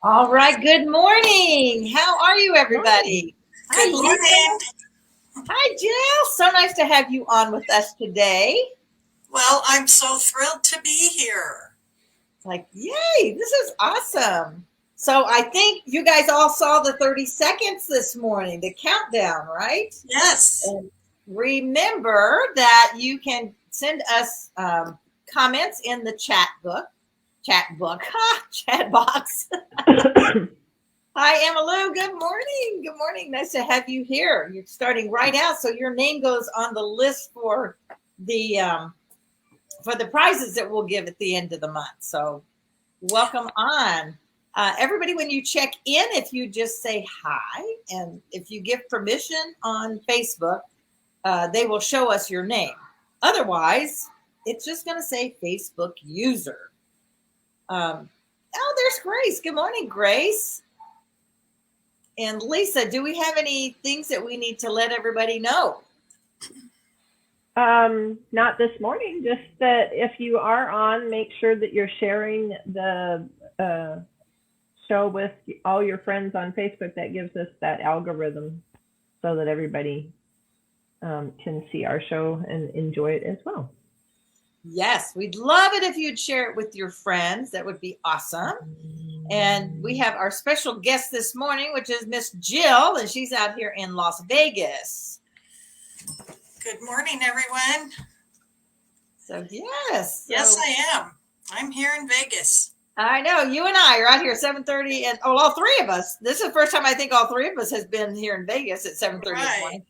All right. Good morning. How are you, everybody? Hi, Good Lisa. morning. Hi, Jill. So nice to have you on with us today. Well, I'm so thrilled to be here. It's like, yay, this is awesome. So I think you guys all saw the 30 seconds this morning, the countdown, right? Yes. And remember that you can send us comments in the chat box. Hi, Emmylou. Good morning. Good morning. Nice to have you here. You're starting right out, so your name goes on the list for the prizes that we'll give at the end of the month. So, welcome on, everybody. When you check in, if you just say hi, and if you give permission on Facebook, they will show us your name. Otherwise, it's just going to say Facebook user. There's Grace. Good morning, Grace. And Lisa, do we have any things that we need to let everybody know? Not this morning, just that if you are on, make sure that you're sharing the show with all your friends on Facebook. That gives us that algorithm so that everybody can see our show and enjoy it as well. Yes, we'd love it if you'd share it with your friends. That would be awesome. And we have our special guest this morning, which is Miss Jill, and she's out here in Las Vegas. Good morning, everyone. So, yes. Yes, I am. I'm here in Vegas. I know. You and I are out here at 7:30, and all three of us. This is the first time I think all three of us has been here in Vegas at 7:30 in the morning.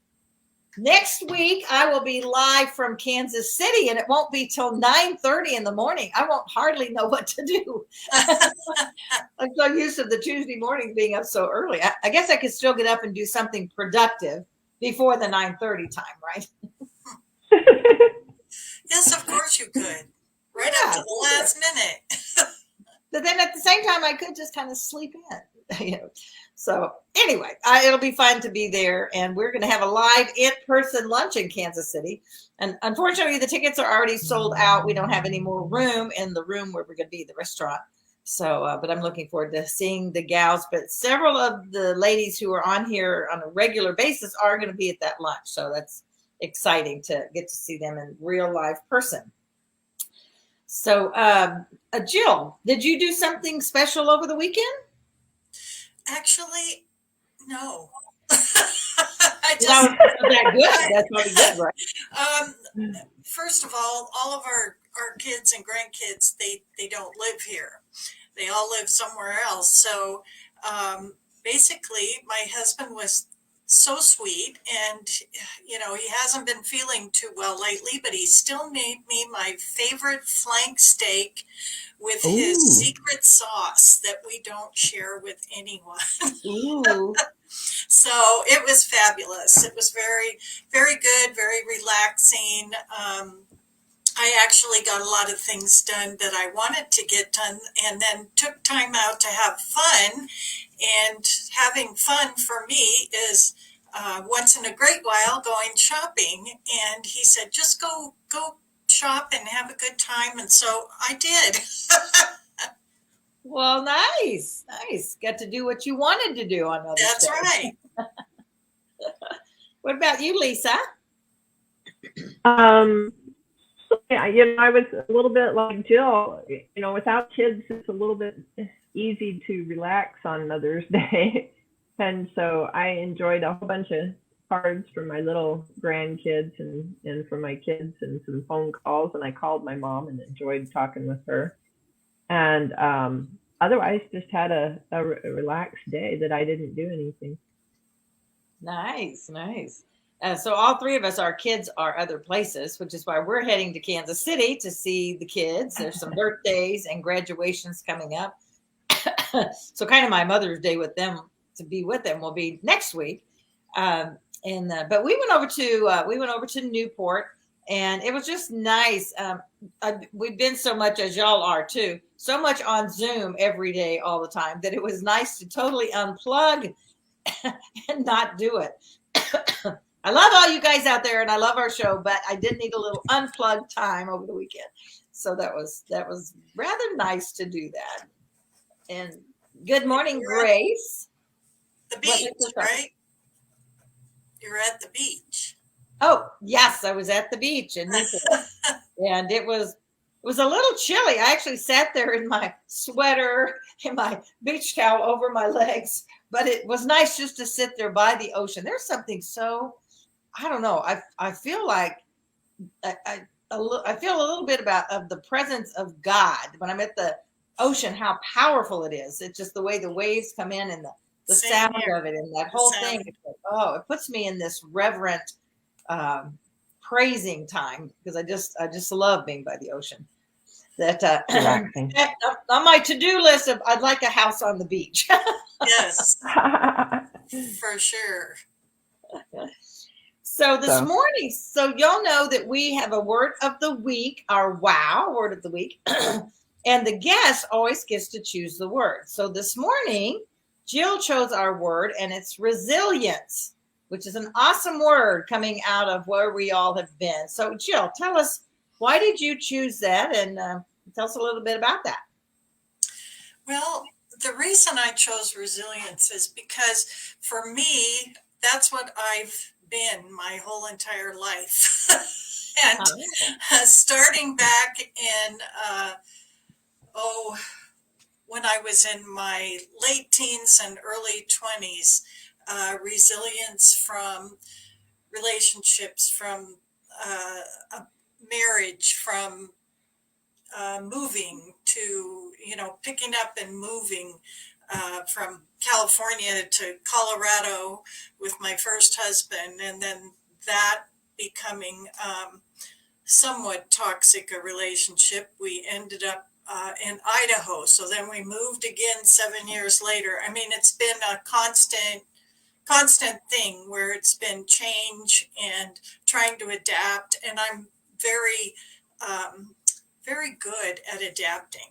Next week, I will be live from Kansas City, and it won't be till 9:30 in the morning. I won't hardly know what to do. I'm so used to the Tuesday morning being up so early. I guess I could still get up and do something productive before the 9:30 time, right? Yes, of course you could. Right up to the last minute. But then at the same time, I could just kind of sleep in. So anyway, it'll be fun to be there, and we're going to have a live in-person lunch in Kansas City. And unfortunately, the tickets are already sold out. We don't have any more room in the room where we're going to be, the restaurant. So, but I'm looking forward to seeing the gals. But several of the ladies who are on here on a regular basis are going to be at that lunch. So that's exciting to get to see them in real life person. So, Jill, did you do something special over the weekend? Actually, no. That good. That's really good, right? First of all of our kids and grandkids, they don't live here. They all live somewhere else. So basically, my husband was so sweet, and he hasn't been feeling too well lately, but he still made me my favorite flank steak with his secret sauce that we don't share with anyone. Ooh. So it was fabulous. It was very, very good, very relaxing. I actually got a lot of things done that I wanted to get done, and then took time out to have fun. And having fun for me is once in a great while going shopping. And he said, just go shop and have a good time. And so I did. Well, nice. Got to do what you wanted to do on Mother's Day. That's right. What about you, Lisa? Yeah, I was a little bit like Jill. Without kids, it's a little bit easy to relax on Mother's Day. And so I enjoyed a whole bunch of cards from my little grandkids and from my kids, and some phone calls. And I called my mom and enjoyed talking with her. And otherwise, just had a relaxed day that I didn't do anything. Nice. So all three of us, our kids are other places, which is why we're heading to Kansas City to see the kids. There's some birthdays and graduations coming up. So kind of my Mother's Day with them, to be with them, will be next week. But we went over to Newport, and it was just nice. We've been so much, as y'all are too, so much on Zoom every day, all the time, that it was nice to totally unplug and not do it. I love all you guys out there, and I love our show, but I did need a little unplugged time over the weekend. So that was rather nice to do that. And Good morning, You're at Grace. the What makes beach, this up? right? You're at the beach. Oh, yes, I was at the beach in Newport, and it was a little chilly. I actually sat there in my sweater and my beach towel over my legs, but it was nice just to sit there by the ocean. There's something so, I don't know. I feel like I feel a little bit about of the presence of God when I'm at the ocean, how powerful it is. It's just the way the waves come in and the Same sound here. of it and that The whole thing. sound. It's like, oh, it puts me in this reverent um, praising time because I just love being by the ocean. That Relaxing. on my to-do list of I'd like a house on the beach. Yes, for sure. So this So, morning, so y'all know that we have a word of the week, our wow word of the week, and the guest always gets to choose the word. So this morning, Jill chose our word, and it's resilience, which is an awesome word coming out of where we all have been. So Jill, tell us, why did you choose that, and tell us a little bit about that. Well, the reason I chose resilience is because for me, that's what I've been my whole entire life. And Oh. starting back in, oh, when I was in my late teens and early 20s, resilience from relationships, from a marriage, from moving to, picking up and moving from California to Colorado with my first husband, and then that becoming somewhat toxic a relationship. We ended up in Idaho. So then we moved again 7 years later. I mean, it's been a constant thing where it's been change and trying to adapt. And I'm very, very good at adapting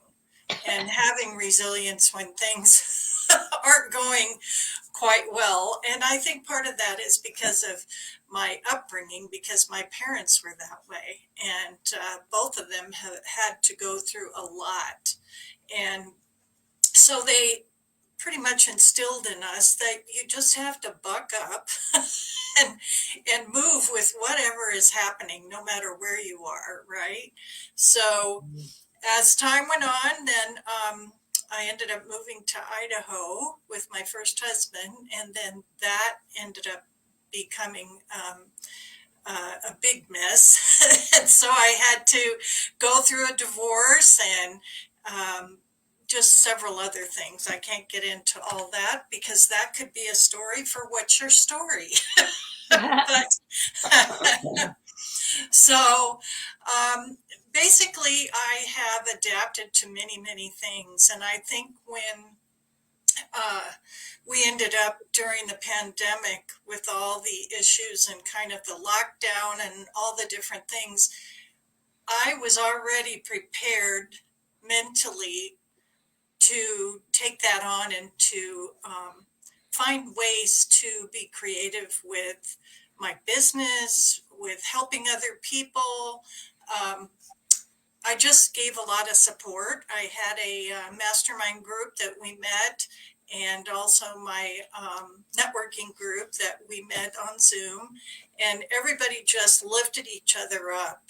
and having resilience when things aren't going quite well. And I think part of that is because of my upbringing, because my parents were that way. And both of them have had to go through a lot. And so they pretty much instilled in us that you just have to buck up and and move with whatever is happening, no matter where you are, right? So as time went on, then I ended up moving to Idaho with my first husband, and then that ended up becoming a big mess. And so I had to go through a divorce and just several other things. I can't get into all that because that could be a story for What's Your Story? But so basically, I have adapted to many, many things. And I think when uh, we ended up during the pandemic with all the issues and kind of the lockdown and all the different things, I was already prepared mentally to take that on and to find ways to be creative with my business, with helping other people. Um, I just gave a lot of support. I had a mastermind group that we met, and also my networking group that we met on Zoom, and everybody just lifted each other up.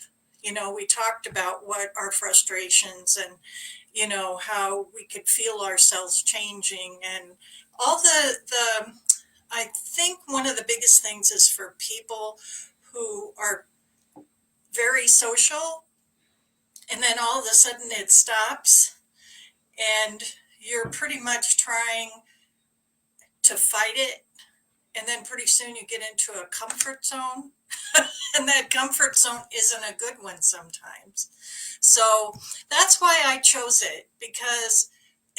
We talked about what our frustrations and how we could feel ourselves changing and all the I think one of the biggest things is for people who are very social, and then all of a sudden it stops and you're pretty much trying to fight it, and then pretty soon you get into a comfort zone. And that comfort zone isn't a good one sometimes. So that's why I chose it, because,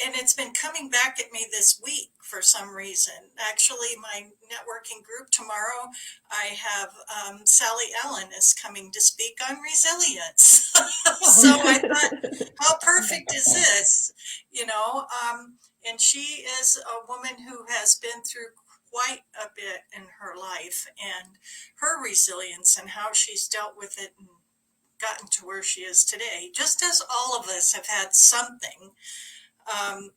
and it's been coming back at me this week for some reason. Actually, my networking group tomorrow, I have Sally Ellen is coming to speak on resilience. So I thought, how perfect is this? And she is a woman who has been through quite a bit in her life, and her resilience and how she's dealt with it and gotten to where she is today, just as all of us have had something. Um,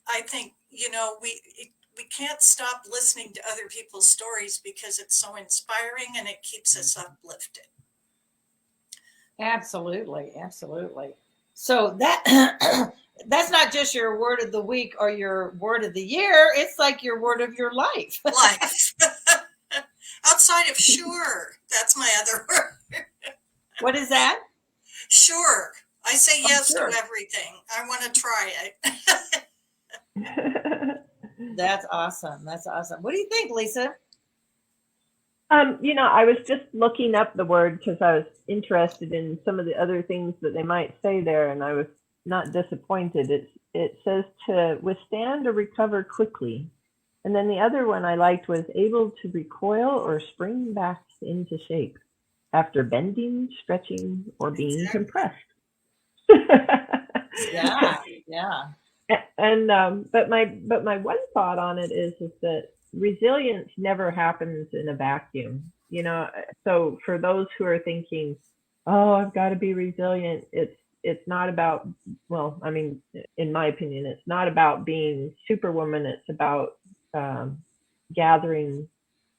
I think, we can't stop listening to other people's stories because it's so inspiring and it keeps us uplifted. Absolutely, absolutely. So that that's not just your word of the week or your word of the year. It's like your word of your life. Life. Outside of sure. That's my other word. What is that? Sure. I say Oh, yes sure. to everything. I want to try it. That's awesome. That's awesome. What do you think, Lisa? I was just looking up the word because I was interested in some of the other things that they might say there, and I was not disappointed. It says to withstand or recover quickly. And then the other one I liked was able to recoil or spring back into shape after bending, stretching, or being Exactly. compressed. Yeah, yeah. And but my one thought on it is that resilience never happens in a vacuum. So for those who are thinking, oh, I've got to be resilient, it's not about, well, I mean, in my opinion, it's not about being superwoman. It's about gathering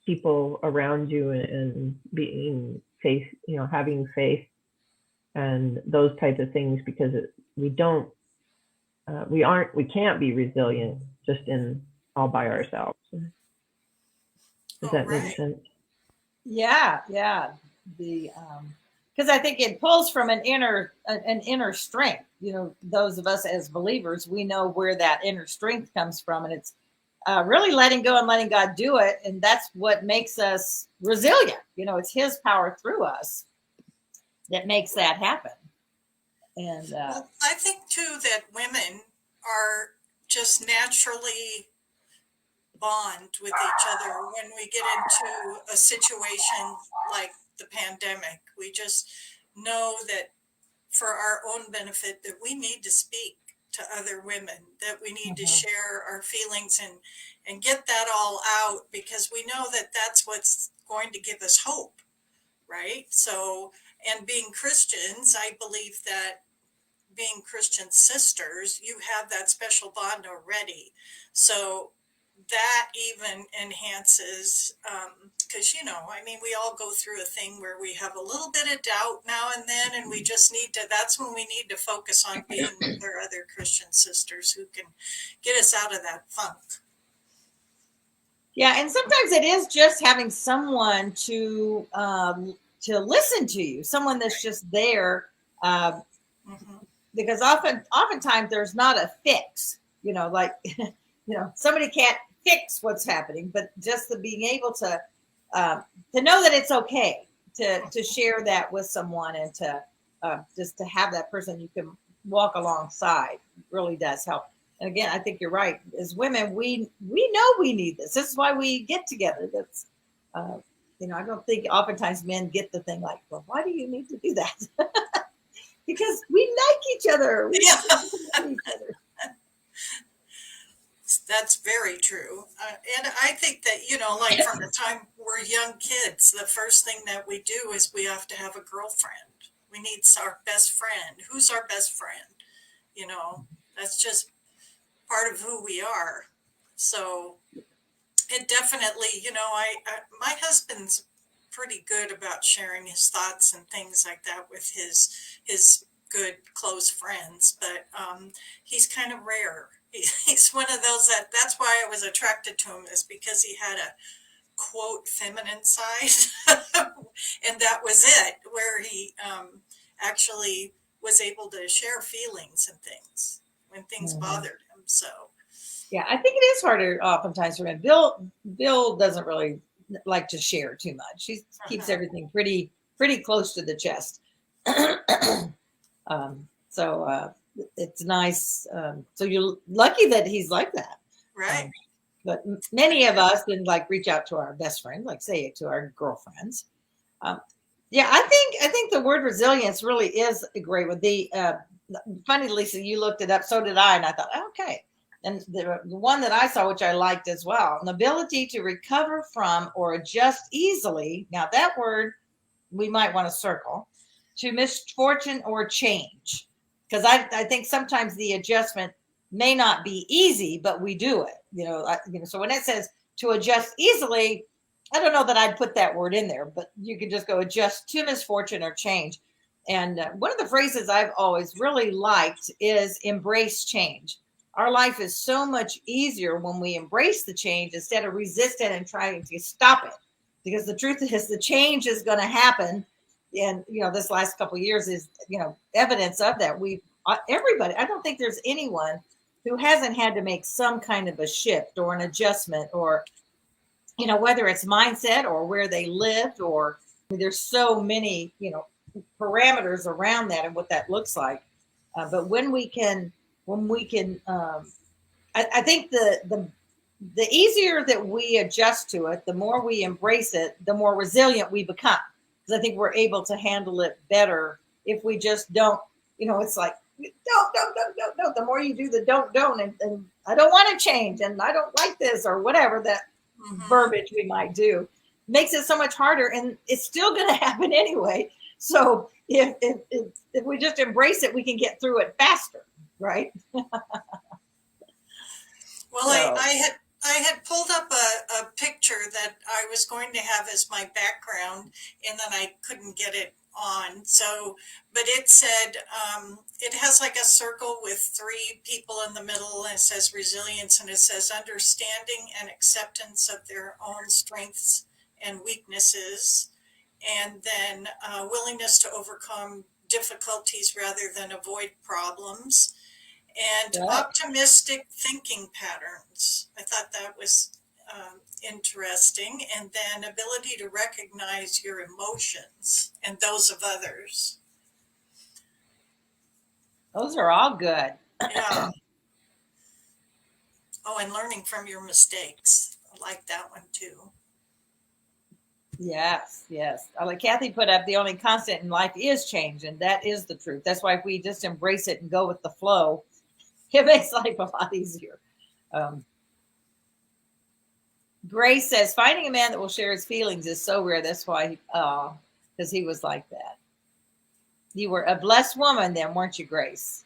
people around you and being faith, having faith and those types of things, because we can't be resilient just in all by ourselves. Does that make Right. sense? Yeah, yeah. The because I think it pulls from an inner strength. Those of us as believers, we know where that inner strength comes from, and it's really letting go and letting God do it, and that's what makes us resilient. It's His power through us that makes that happen. And Well, I think too that women are just naturally bond with each other when we get into a situation like the pandemic. We just know that for our own benefit that we need to speak to other women, that we need to share our feelings and get that all out, because we know that that's what's going to give us hope, right? So, and being Christians, I believe that being Christian sisters, you have that special bond already. So that even enhances, because, I mean, we all go through a thing where we have a little bit of doubt now and then, and we just need to, that's when we need to focus on being with our other Christian sisters who can get us out of that funk. yeah, and sometimes it is just having someone to listen to you, someone that's just there. Because oftentimes there's not a fix, like, somebody can't fix what's happening, but just the being able to know that it's okay to share that with someone, and to just to have that person you can walk alongside really does help. And again, I think you're right. As women, we know we need this. This is why we get together. That's I don't think oftentimes men get the thing like, well, why do you need to do that? Because we like each other. We like each other. That's very true. And I think that, like from the time we're young kids, the first thing that we do is we have to have a girlfriend. We need our best friend. Who's our best friend? That's just part of who we are. So it definitely, my husband's pretty good about sharing his thoughts and things like that with his good close friends, but he's kind of rare. He's one of those that's why I was attracted to him, is because he had a quote feminine side and that was it, where he actually was able to share feelings and things when things bothered him. So yeah, I think it is harder oftentimes for men. Bill doesn't really like to share too much. He keeps everything pretty close to the chest. So it's nice. So you're lucky that he's like that, right? But many of us then reach out to our best friend, say it to our girlfriends. Yeah, I think the word resilience really is a great one. The funny, Lisa, you looked it up, so did I, and I thought, okay. And the one that I saw, which I liked as well, an ability to recover from or adjust easily. Now that word we might want to circle, to misfortune or change, because I think sometimes the adjustment may not be easy, but we do it. So when it says to adjust easily, I don't know that I'd put that word in there, but you could just go adjust to misfortune or change. And one of the phrases I've always really liked is embrace change. Our life is so much easier when we embrace the change instead of resist it and trying to stop it. Because the truth is, the change is going to happen. And, this last couple of years is, evidence of that. Everybody, I don't think there's anyone who hasn't had to make some kind of a shift or an adjustment, or whether it's mindset or where they lived, or there's so many, parameters around that and what that looks like. But when we can, I think the easier that we adjust to it, the more we embrace it, the more resilient we become. Because I think we're able to handle it better if we just don't, it's like, don't. The more you do the don't, and I don't want to change, and I don't like this, or whatever that verbiage we might do, makes it so much harder, and it's still going to happen anyway. So if we just embrace it, we can get through it faster, right? Well, So. I had pulled up a picture that I was going to have as my background, and then I couldn't get it on. So, but it said, it has like a circle with three people in the middle, and it says resilience, and it says understanding and acceptance of their own strengths and weaknesses, and then willingness to overcome difficulties rather than avoid problems, and optimistic thinking patterns. I thought that was interesting. And then ability to recognize your emotions and those of others. Those are all good. Yeah. Oh, and learning from your mistakes. I like that one too. Yes. Like Kathy put up, the only constant in life is change, and that is the truth. That's why if we just embrace it and go with the flow, it makes life a lot easier. Grace says, finding a man that will share his feelings is so rare. That's why, because he was like that. You were a blessed woman then, weren't you, Grace?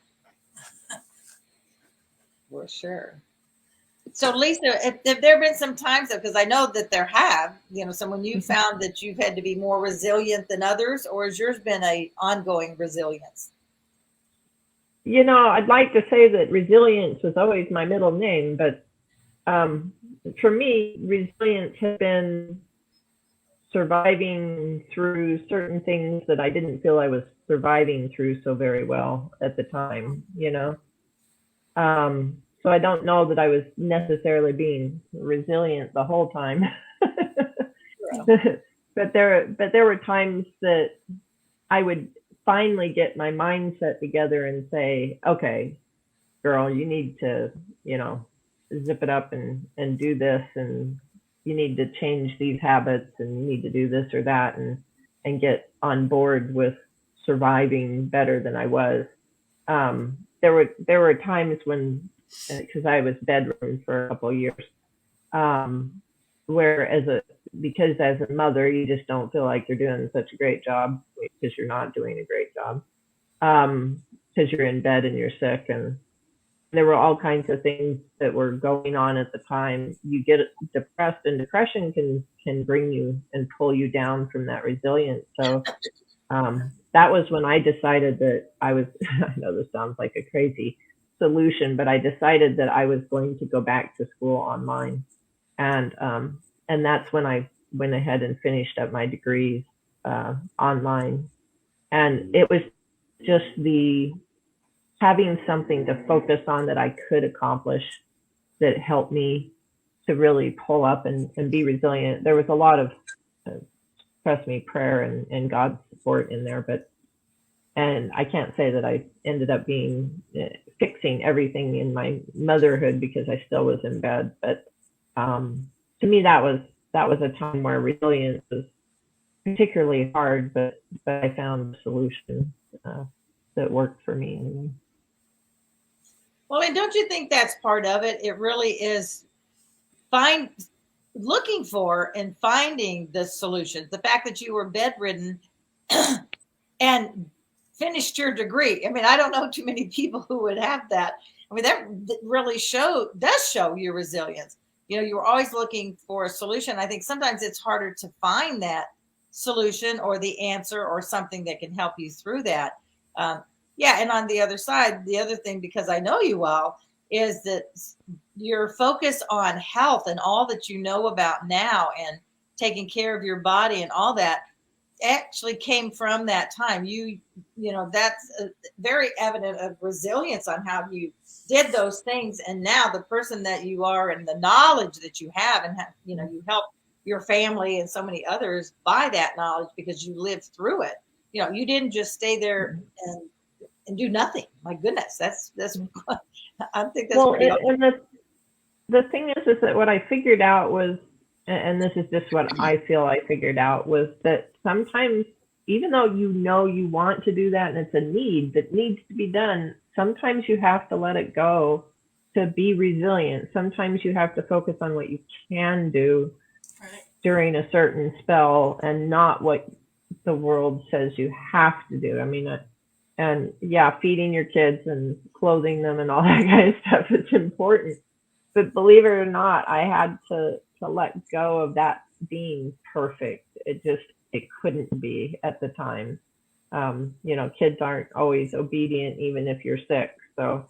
For sure. So, Lisa, have there been some times, because I know that there have, so when you found that you've had to be more resilient than others, or has yours been a ongoing resilience? I'd like to say that resilience was always my middle name, but for me, resilience has been surviving through certain things that I didn't feel I was surviving through so very well at the time, So I don't know that I was necessarily being resilient the whole time. but there were times that I would finally get my mindset together and say, okay, girl, you need to, zip it up and do this, and you need to change these habits, and you need to do this or that, and get on board with surviving better than I was. There were times when, because I was bedridden for a couple of years, where because as a mother, you just don't feel like you're doing such a great job, because you're not doing a great job, because you're in bed and you're sick, and there were all kinds of things that were going on at the time. You get depressed, and depression can bring you and pull you down from that resilience. So that was when I decided that I know this sounds like a crazy solution, but I decided that I was going to go back to school online. And that's when I went ahead and finished up my degrees online. And it was just having something to focus on that I could accomplish that helped me to really pull up and be resilient. There was a lot of, trust me, prayer and God's support in there, and I can't say that I ended up fixing everything in my motherhood, because I still was in bed. But to me, that was a time where resilience was particularly hard, but I found a solution that worked for me anyway. Well, and don't you think that's part of it? It really is looking for and finding the solutions. The fact that you were bedridden and finished your degree. I mean, I don't know too many people who would have that. I mean, that really does show your resilience. You're always looking for a solution. I think sometimes it's harder to find that solution or the answer or something that can help you through that. Yeah. And on the other side, the other thing, because I know you well, is that your focus on health and all that you know about now and taking care of your body and all that actually came from that time. That's very evident of resilience on how you did those things, and now the person that you are and the knowledge that you have, and you help your family and so many others by that knowledge because you lived through it. You didn't just stay there and do nothing. My goodness, that's I think that's Well, pretty awesome. and the thing is that what I figured out was, and this is just what I feel I figured out, was that sometimes, even though you want to do that and it's a need that needs to be done, sometimes you have to let it go to be resilient. Sometimes you have to focus on what you can do Right. during a certain spell and not what the world says you have to do. I mean, and yeah, feeding your kids and clothing them and all that kind of stuff is important. But believe it or not, I had to let go of that being perfect. It couldn't be at the time. Kids aren't always obedient, even if you're sick. So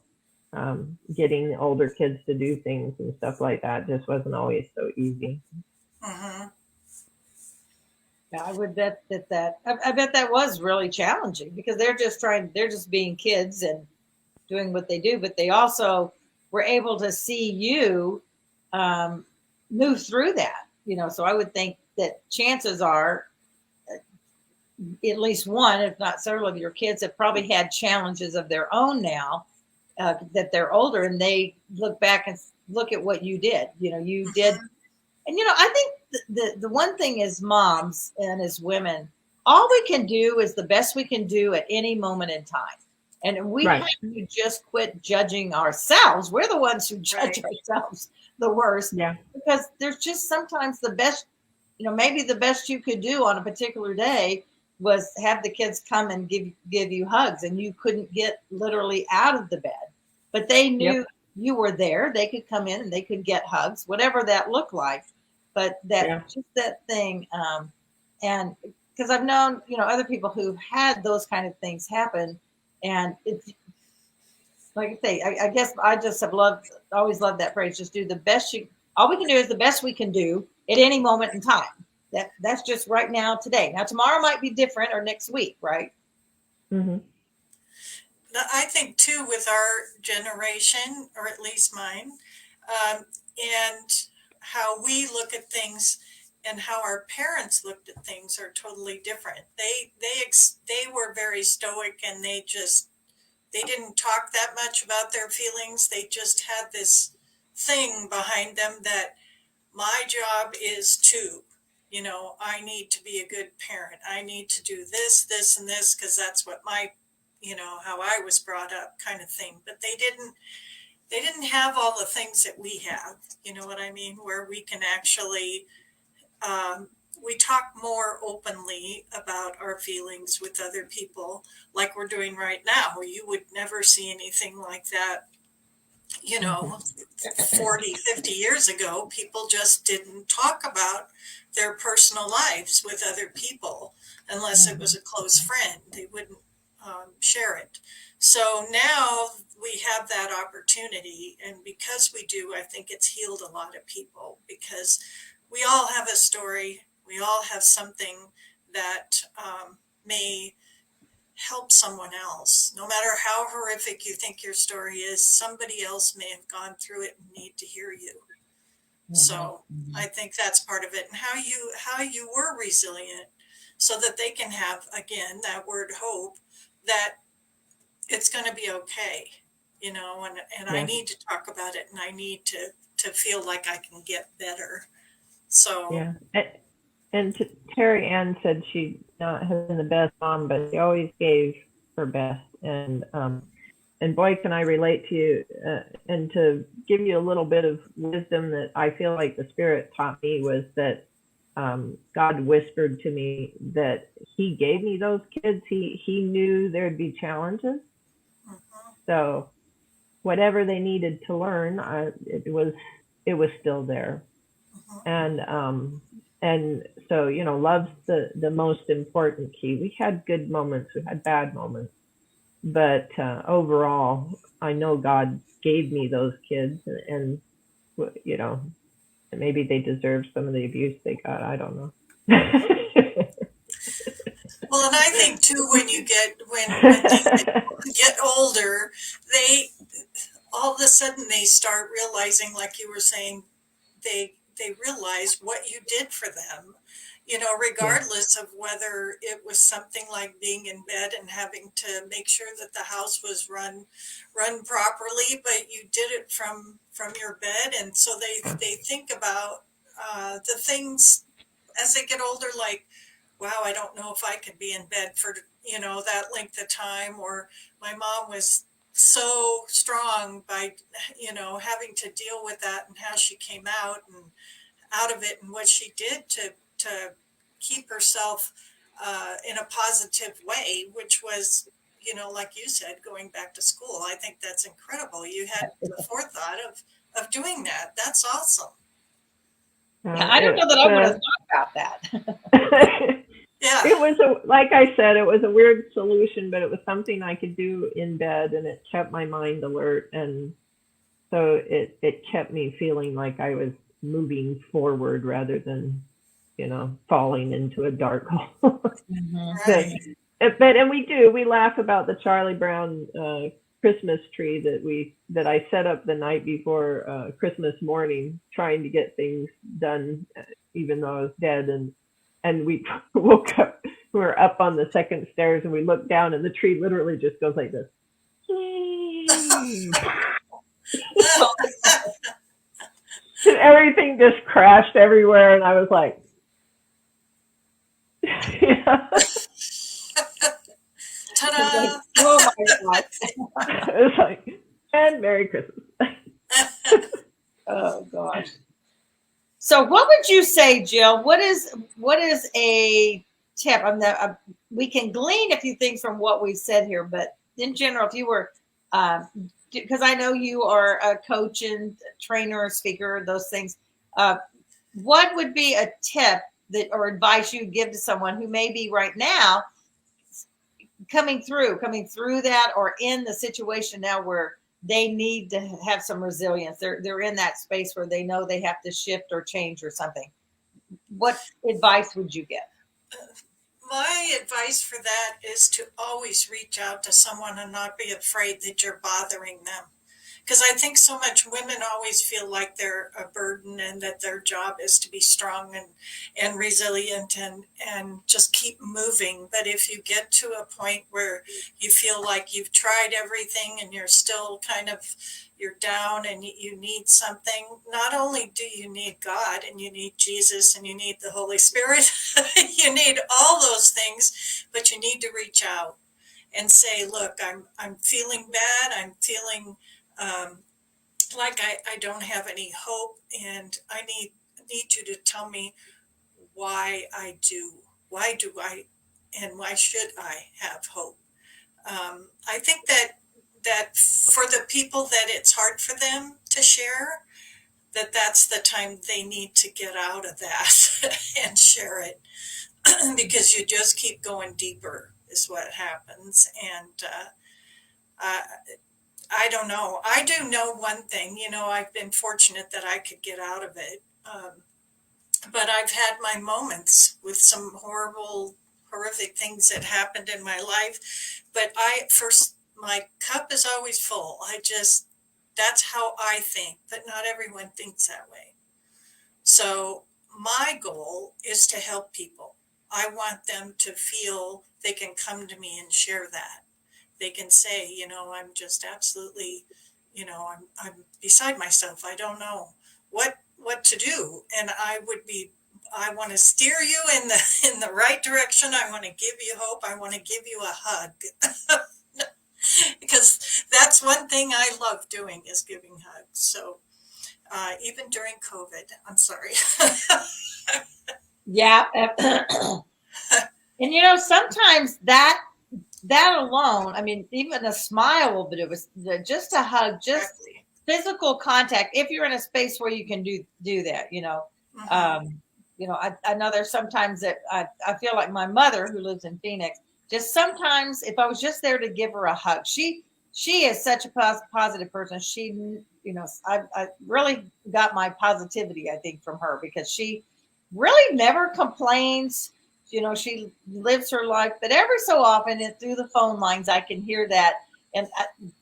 getting older kids to do things and stuff like that just wasn't always so easy. Mm-hmm. Yeah, I would bet I bet that was really challenging because they're just being kids and doing what they do, but they also were able to see you um, move through that. So I would think that chances are at least one, if not several of your kids have probably had challenges of their own now that they're older, and they look back and look at what you did. You did. Mm-hmm. And I think the one thing as moms and as women, all we can do is the best we can do at any moment in time. And we Right. have to just quit judging ourselves. We're the ones who judge Right. ourselves the worst. Yeah. Because there's just sometimes the best, maybe the best you could do on a particular day was have the kids come and give you hugs, and you couldn't get literally out of the bed. But they knew Yep. you were there. They could come in and they could get hugs, whatever that looked like. But Yeah. just that thing, and because I've known other people who've had those kind of things happen, and it's like I say, I guess I just have always loved that phrase. Just do the best you. All we can do is the best we can do at any moment in time. That's just right now, today. Now tomorrow might be different, or next week, right? Hmm. I think too, with our generation, or at least mine, and how we look at things and how our parents looked at things are totally different. They were very stoic, and they didn't talk that much about their feelings. They just had this thing behind them that my job is to, I need to be a good parent. I need to do this, this, and this because that's what how I was brought up, kind of thing. But they didn't have all the things that we have. You know what I mean? Where we can actually we talk more openly about our feelings with other people, like we're doing right now. You would never see anything like that, Hmm. 40, 50 years ago. People just didn't talk about their personal lives with other people unless it was a close friend. They wouldn't share it. So now we have that opportunity. And because we do, I think it's healed a lot of people because we all have a story. We all have something that may help someone else. No matter how horrific you think your story is, somebody else may have gone through it and need to hear you. Mm-hmm. So I think that's part of it, and how you were resilient so that they can have, again, that word hope, that it's going to be okay, and I Yeah. need to talk about it, and I need to feel like I can get better. So Yeah. And Terry Ann said she not has been the best mom, but she always gave her best. And boy, can I relate to you. And to give you a little bit of wisdom that I feel like the Spirit taught me was that God whispered to me that He gave me those kids. He knew there'd be challenges. mhm, So whatever they needed to learn, it was still there. And so, love's the most important key. We had good moments, we had bad moments, but overall, I know God gave me those kids, and maybe they deserve some of the abuse they got. I don't know. Well, and I think too, when things get older, they all of a sudden they start realizing, like you were saying, they realize what you did for them, regardless of whether it was something like being in bed and having to make sure that the house was run properly, but you did it from your bed. And so they think about the things as they get older, like, wow, I don't know if I could be in bed for that length of time. Or my mom was so strong by having to deal with that, and how she came out of it, and what she did to keep herself in a positive way, which was, like you said, going back to school. I think that's incredible. You had the forethought of doing that. That's awesome. Yeah, I don't know that I would have thought about that. Yeah. It was like I said, it was a weird solution, but it was something I could do in bed, and it kept my mind alert, and so it kept me feeling like I was moving forward rather than, falling into a dark hole. Right. And we laugh about the Charlie Brown Christmas tree that I set up the night before Christmas morning, trying to get things done, even though I was dead. And we woke up, we were up on the second stairs, and we looked down, and the tree literally just goes like this. And everything just crashed everywhere, and I was like, Ta-da! Oh my God. it was like, and Merry Christmas. Oh gosh. So what would you say, Jill? What is a tip? We can glean a few things from what we've said here, but in general, if you were, because I know you are a coach and trainer, speaker, those things. What would be a tip or advice you give to someone who may be right now coming through that, or in the situation now where they need to have some resilience? They're in that space where they know they have to shift or change or something. What advice would you give? My advice for that is to always reach out to someone and not be afraid that you're bothering them. Because I think so much women always feel like they're a burden, and that their job is to be strong and resilient and just keep moving. But if you get to a point where you feel like you've tried everything and you're still you're down and you need something, not only do you need God, and you need Jesus, and you need the Holy Spirit, you need all those things, but you need to reach out and say, look, I'm feeling bad. I'm feeling like I don't have any hope, and I need you to tell me why do I, and why should I have hope? I think that for the people that it's hard for them to share, that's the time they need to get out of that and share it, because you just keep going deeper is what happens. And I don't know. I do know one thing. I've been fortunate that I could get out of it. But I've had my moments with some horrific things that happened in my life. But my cup is always full. That's how I think, but not everyone thinks that way. So my goal is to help people. I want them to feel they can come to me and share that. They can say, I'm just absolutely, I'm beside myself. I don't know what to do. And I want to steer you in the right direction. I want to give you hope. I want to give you a hug. Because that's one thing I love doing, is giving hugs. So even during COVID, I'm sorry. Yeah. And sometimes that that alone, I mean, even a smile will do it. Just a hug, just Exactly. physical contact. If you're in a space where you can do that, I know there's sometimes that I feel like my mother who lives in Phoenix. Just sometimes, if I was just there to give her a hug, she is such a positive person. I really got my positivity, I think, from her because she really never complains. She lives her life, but every so often through the phone lines, I can hear that. And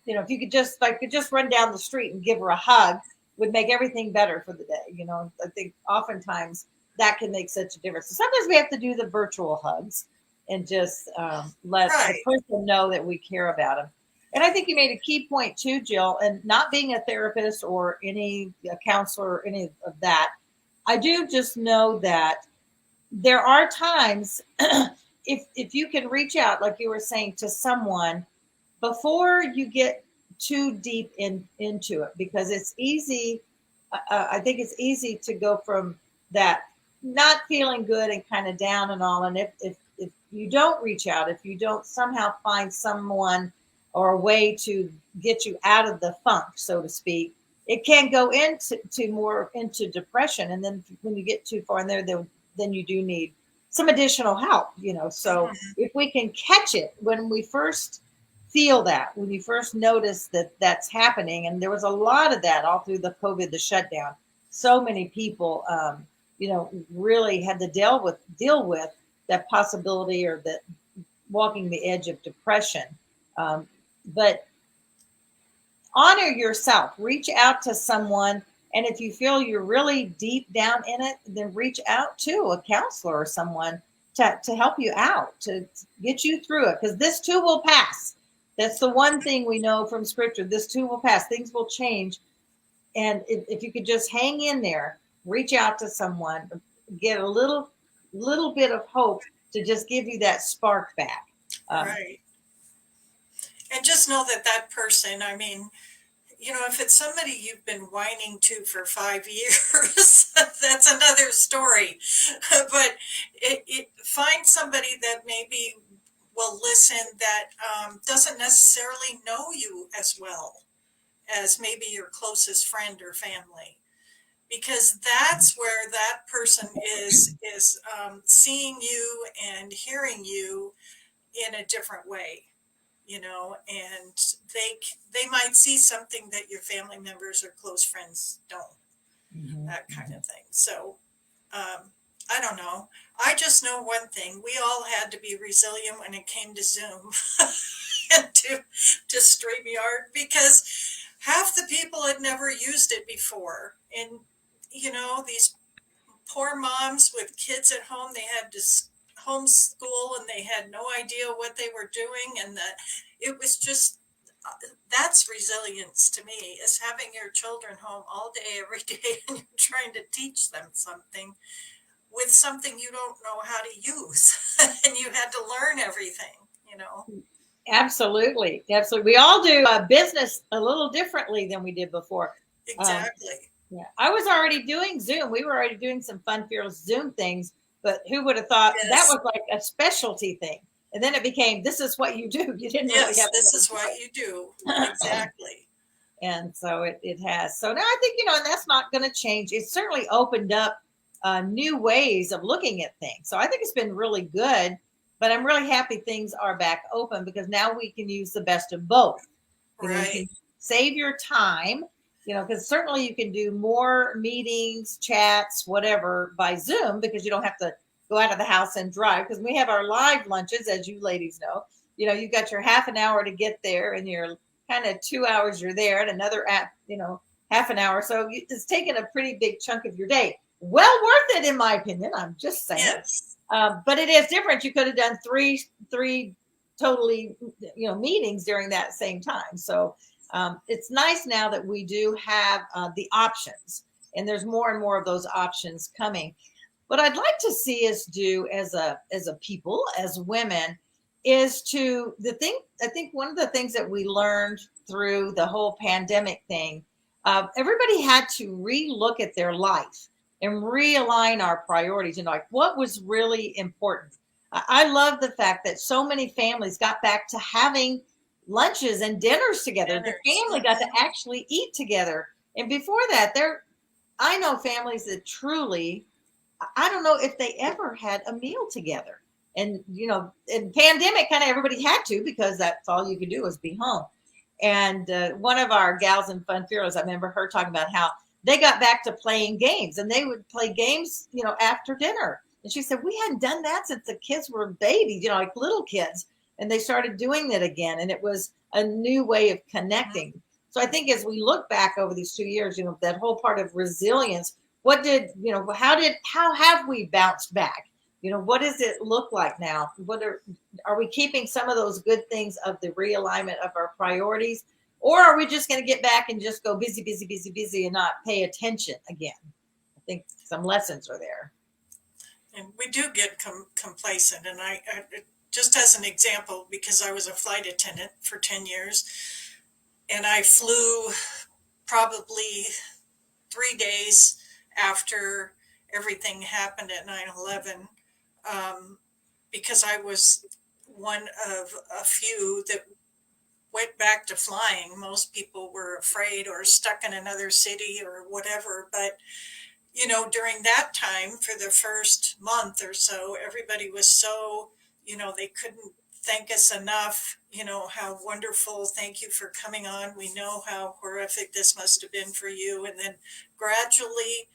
if you could just run down the street and give her a hug, would make everything better for the day. I think oftentimes that can make such a difference. So sometimes we have to do the virtual hugs and just let the Right. person know that we care about them. And I think you made a key point too, Jill, and not being a therapist or a counselor or any of that. I do just know that there are times if you can reach out, like you were saying, to someone before you get too deep into it, because it's easy. I think it's easy to go from that not feeling good and kind of down and all. And if you don't reach out, if you don't somehow find someone or a way to get you out of the funk, so to speak, it can go more into depression. And then when you get too far in there, then you do need some additional help. So Mhm. if we can catch it when we first feel that, when you first notice that that's happening, and there was a lot of that all through the shutdown. So many people, really had to deal with that possibility or that walking the edge of depression. But honor yourself, reach out to someone. And if you feel you're really deep down in it, then reach out to a counselor or someone to help you out, to get you through it. Because this too will pass. That's the one thing we know from scripture. This too will pass. Things will change. And if you could just hang in there, reach out to someone, get a little bit of hope to just give you that spark back. Um, Right. And just know that that person, I mean, if it's somebody you've been whining to for 5 years, that's another story. But find somebody that maybe will listen that doesn't necessarily know you as well as maybe your closest friend or family, because that's where that person is seeing you and hearing you in a different way, and they might see something that your family members or close friends don't, mhm, that kind mhm. of thing. So I don't know. I just know one thing: we all had to be resilient when it came to Zoom and to StreamYard, because half the people had never used it before, and these poor moms with kids at home, they had to homeschool and they had no idea what they were doing, and that it was just that's resilience to me, is having your children home all day every day and you're trying to teach them something with something you don't know how to use and you had to learn everything. Absolutely, absolutely. We all do business a little differently than we did before. Um, Exactly. yeah, I was already doing Zoom. We were already doing some fun, fearless Zoom things, but who would have thought that Yes. was like a specialty thing? And then it became this is what you do. You didn't really Yes, have this is another what you do. choice. Exactly. And so it has. So now I think, and that's not going to change. It's certainly opened up new ways of looking at things. So I think it's been really good, but I'm really happy things are back open because now we can use the best of both. You Right. can save your time, because certainly you can do more meetings, chats, whatever by Zoom because you don't have to go out of the house and drive. Because we have our live lunches, as you ladies know, you've got your half an hour to get there and your kind of 2 hours you're there and another half an hour. So it's taking a pretty big chunk of your day. Well worth it, in my opinion. I'm just saying. Yes. But it is different. You could have done three totally meetings during that same time. So it's nice now that we do have the options, and there's more and more of those options coming. What I'd like to see us do as a people, as women, is to the thing. I think one of the things that we learned through the whole pandemic thing, everybody had to relook at their life and realign our priorities and like what was really important. I love the fact that so many families got back to having lunches and dinners together. The family got to actually eat together. And before that, I know families that truly, I don't know if they ever had a meal together. And, in pandemic, kind of everybody had to, because that's all you could do was be home. And one of our gals in Fun Fearless, I remember her talking about how they got back to playing games, and they would play games, after dinner. And she said, we hadn't done that since the kids were babies, like little kids. And they started doing it again. And it was a new way of connecting. So I think as we look back over these 2 years, that whole part of resilience, how have we bounced back? What does it look like now? Are we keeping some of those good things of the realignment of our priorities? Or are we just going to get back and just go busy, busy, busy, busy and not pay attention again? I think some lessons are there. And we do get complacent. And I just as an example, because I was a flight attendant for 10 years, and I flew probably 3 days after everything happened at 9/11, because I was one of a few that went back to flying. Most people were afraid or stuck in another city or whatever. But, during that time, for the first month or so, everybody was so, they couldn't thank us enough, how wonderful, thank you for coming on. We know how horrific this must have been for you. And then gradually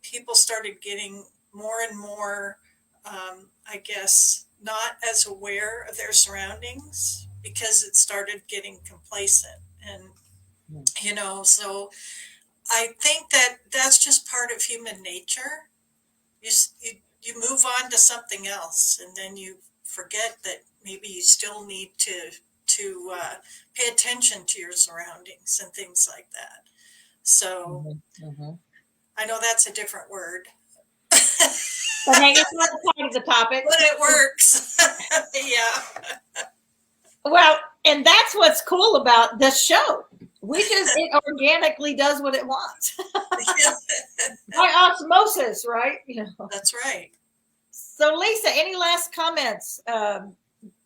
people started getting more and more, I guess, not as aware of their surroundings, because it started getting complacent. And, so I think that that's just part of human nature. You move on to something else, and then you forget that maybe you still need to pay attention to your surroundings and things like that. So I know that's a different word. But hey, it's not part of the topic. But it works. Yeah. Well, and that's what's cool about this show. It organically does what it wants. By osmosis, right? That's right. So Lisa, any last comments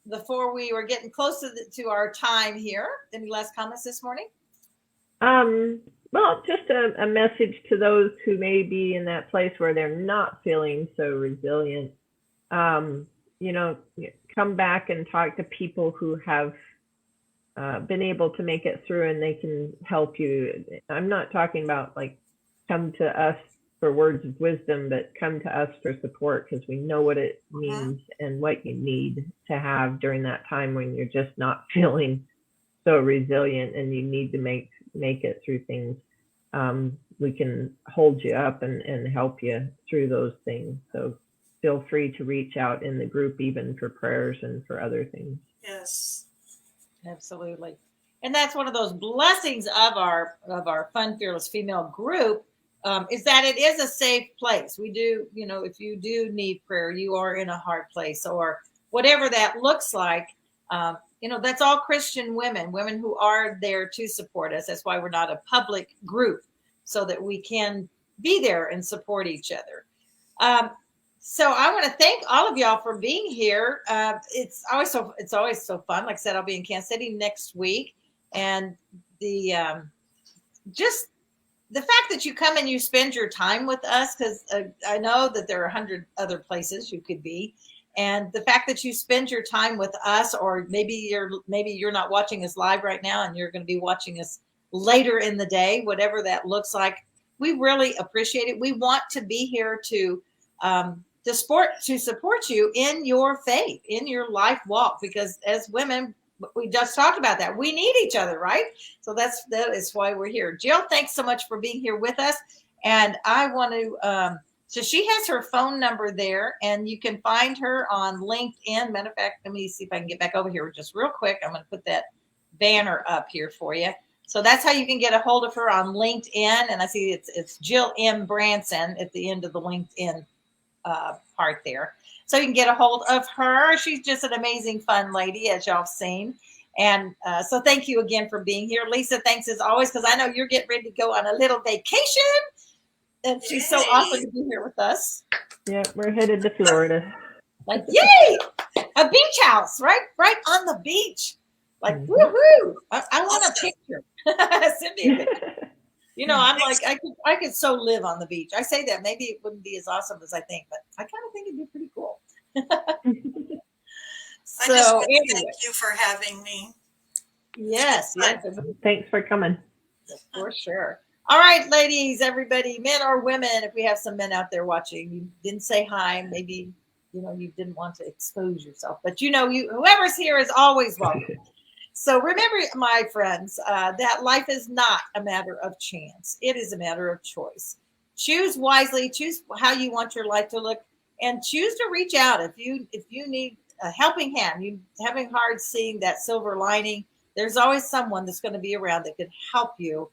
before we were getting close to our time here? Any last comments this morning? Well, just a message to those who may be in that place where they're not feeling so resilient. Come back and talk to people who have been able to make it through, and they can help you. I'm not talking about come to us for words of wisdom, but come to us for support, because we know what it means and what you need to have during that time when you're just not feeling so resilient and you need to make it through things. We can hold you up and help you through those things. So feel free to reach out in the group, even for prayers and for other things. Yes, absolutely. And that's one of those blessings of our Fun Fearless Female group, is that it is a safe place. We do, if you do need prayer, you are in a hard place, or whatever that looks like. That's all Christian women who are there to support us. That's why we're not a public group, so that we can be there and support each other. So I want to thank all of y'all for being here. It's always so fun. Like I said, I'll be in Kansas City next week, and just the fact that you come and you spend your time with us, because I know that there are 100 other places you could be. And the fact that you spend your time with us, or maybe you're not watching us live right now and you're going to be watching us later in the day, whatever that looks like, we really appreciate it. We want to be here to support you in your faith, in your life walk, because as women, we just talked about that. We need each other, right? So that is why we're here. Jill, thanks so much for being here with us. And I want to, so she has her phone number there, and you can find her on LinkedIn. Matter of fact, let me see if I can get back over here just real quick. I'm going to put that banner up here for you. So that's how you can get a hold of her on LinkedIn. And I see it's Jill M. Branson at the end of the LinkedIn part there. So you can get a hold of her. She's just an amazing, fun lady, as y'all have seen. And so thank you again for being here. Lisa, thanks as always, because I know you're getting ready to go on a little vacation. And she's so awesome to be here with us. Yeah, we're headed to Florida. Like, yay, a beach house, right on the beach. Like, woohoo! I want a picture. Send me a picture. You know, I'm like, I could so live on the beach. I say that maybe it wouldn't be as awesome as I think, but I kind of think it'd be pretty cool. I just want to anyway. thank you for having me. Yes. Thanks for coming. For sure. All right, ladies, everybody, men or women, if we have some men out there watching, you didn't say hi, maybe, you know, you didn't want to expose yourself, but you know, whoever's here is always welcome. So remember, my friends, that life is not a matter of chance. It is a matter of choice. Choose wisely, choose how you want your life to look, and choose to reach out. If you need a helping hand, you having hard seeing that silver lining, there's always someone that's going to be around that can help you.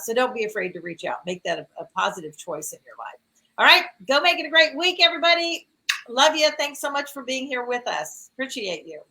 So don't be afraid to reach out. Make that a positive choice in your life. All right, go make it a great week, everybody. Love you. Thanks so much for being here with us. Appreciate you.